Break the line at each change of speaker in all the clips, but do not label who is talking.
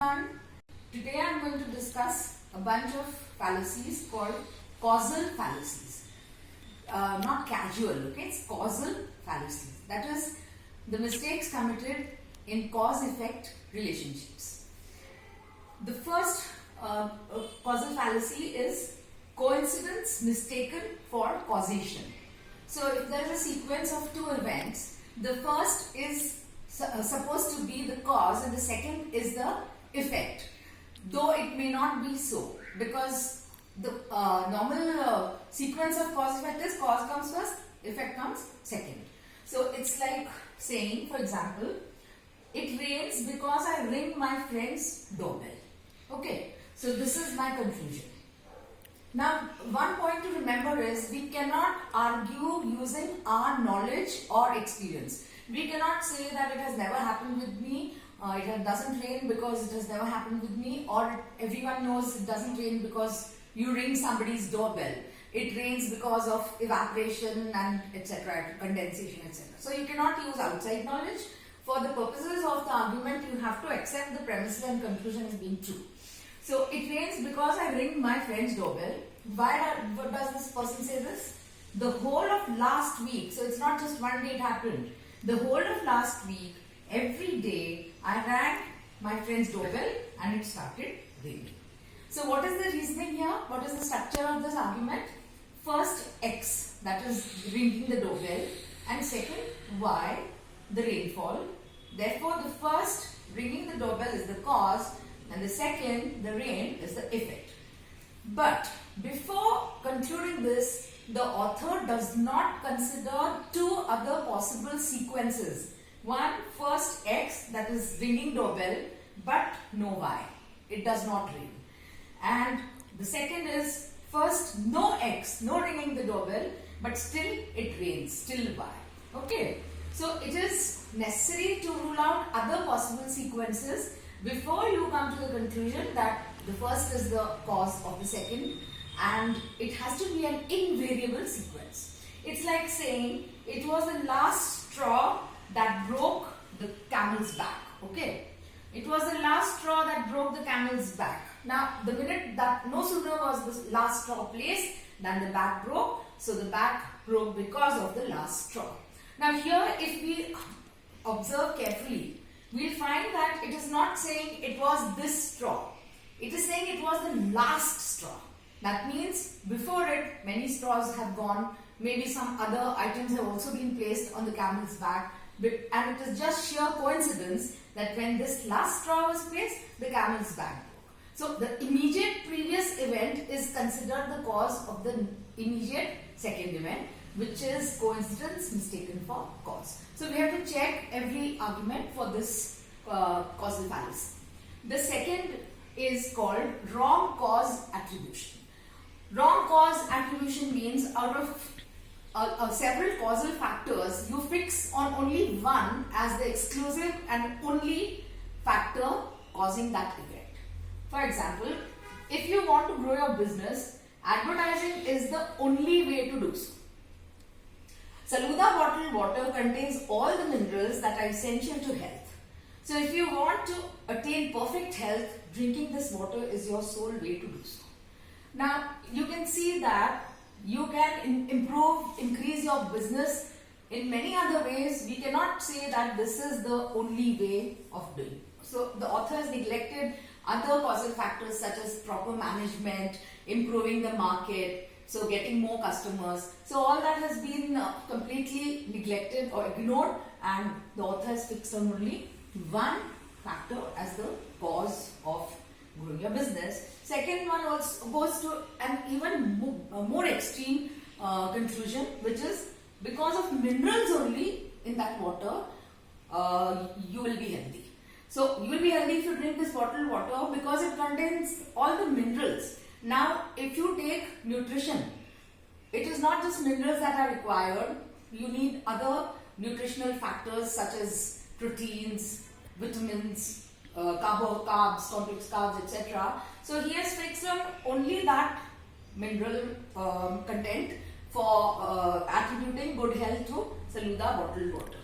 everyone. Today I am going to discuss a bunch of fallacies called causal fallacies. Not casual, okay? It's causal fallacies. That is the mistakes committed in cause-effect relationships. The first causal fallacy is coincidence mistaken for causation. So if there is a sequence of two events, the first is supposed to be the cause and the second is the effect, though it may not be so, because the normal sequence of cause effect is cause comes first, effect comes second. So it's like saying, for example, it rains because I ring my friend's doorbell. Okay, so this is my conclusion. Now, one point to remember is we cannot argue using our knowledge or experience. We cannot say that it has never happened with me, it doesn't rain because it has never happened with me, or everyone knows it doesn't rain because you ring somebody's doorbell. It rains because of evaporation and etc., condensation, etc. So you cannot use outside knowledge. For the purposes of the argument, you have to accept the premises and conclusion as being true. So it rains because I ring my friend's doorbell. What does this person say this? The whole of last week, so it's not just one day it happened. The whole of last week, every day, I rang my friend's doorbell and it started raining. So what is the reasoning here? What is the structure of this argument? First, X, that is ringing the doorbell, and second, Y, the rainfall. Therefore, the first, ringing the doorbell, is the cause, and the second, the rain, is the effect. But before concluding this, the author does not consider two other possible sequences. One, first X, that is ringing doorbell, but no Y. It does not ring. And the second is first no X, no ringing the doorbell, but still it rains, still Y. Okay. So it is necessary to rule out other possible sequences before you come to the conclusion that the first is the cause of the second, and it has to be an invariable sequence. It's like saying it was the last straw that broke the camel's back. Okay, it was the last straw that broke the camel's back. Now, the minute that no sooner was the last straw placed than the back broke, so the back broke because of the last straw. Now here, if we observe carefully, we'll find that it is not saying it was this straw. It is saying it was the last straw. That means before it, many straws have gone. Maybe some other items have also been placed on the camel's back. And it is just sheer coincidence that when this last straw was placed, the camel's back broke. So the immediate previous event is considered the cause of the immediate second event, which is coincidence mistaken for cause. So we have to check every argument for this causal fallacy. The second is called wrong cause attribution. Wrong cause attribution means out of several causal factors, you fix on only one as the exclusive and only factor causing that event. For example, if you want to grow your business, advertising is the only way to do so. Saluda bottled water contains all the minerals that are essential to health. So if you want to attain perfect health, drinking this water is your sole way to do so. Now, you can see that you can increase your business in many other ways. We cannot say that this is the only way of doing. So the author has neglected other causal factors such as proper management, improving the market, so getting more customers. So all that has been completely neglected or ignored, and the author has fixed on only one factor as the cause of growing your business. Second one also goes to an even more extreme conclusion, which is because of minerals only in that water, you will be healthy. So you will be healthy if you drink this bottled water because it contains all the minerals. Now, if you take nutrition, it is not just minerals that are required. You need other nutritional factors such as proteins, vitamins, carbs, complex carbs, etc. So he has fixed on only that mineral content for attributing good health to Saluda bottled water.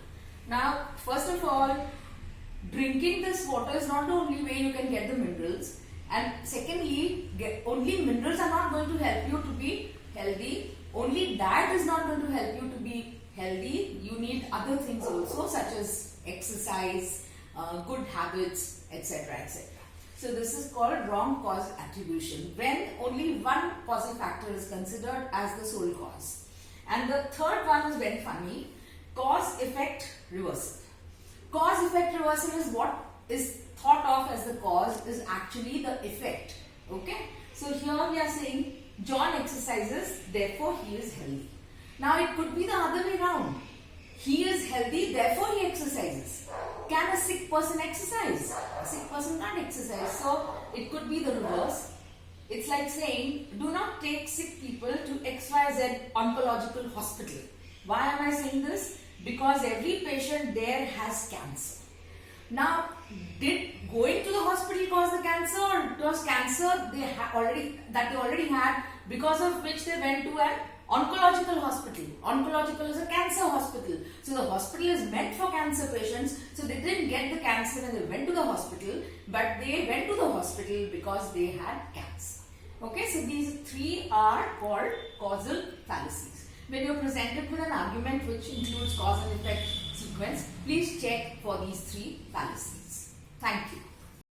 Now, first of all, drinking this water is not the only way you can get the minerals. And secondly, only minerals are not going to help you to be healthy. Only diet is not going to help you to be healthy. You need other things also, such as exercise, good habits, etc. etc. So this is called wrong cause attribution, when only one causal factor is considered as the sole cause. And the third one is very funny, cause-effect reversal. Cause-effect reversal is what is thought of as the cause is actually the effect. Okay? So here we are saying John exercises, therefore he is healthy. Now it could be the other way round. He is healthy, therefore he exercises. Can a sick person exercise? A sick person can't exercise. So it could be the reverse. It's like saying, do not take sick people to XYZ oncological hospital. Why am I saying this? Because every patient there has cancer. Now, did going to the hospital cause the cancer, or it was cancer they already had, because of which they went to an oncological hospital? Oncological is a cancer hospital. So the hospital is meant for cancer patients. So they didn't get the cancer when they went to the hospital, but they went to the hospital because they had cancer. Okay, so these three are called causal fallacies. When you're presented with an argument which includes cause and effect sequence, please check for these three fallacies. Thank you.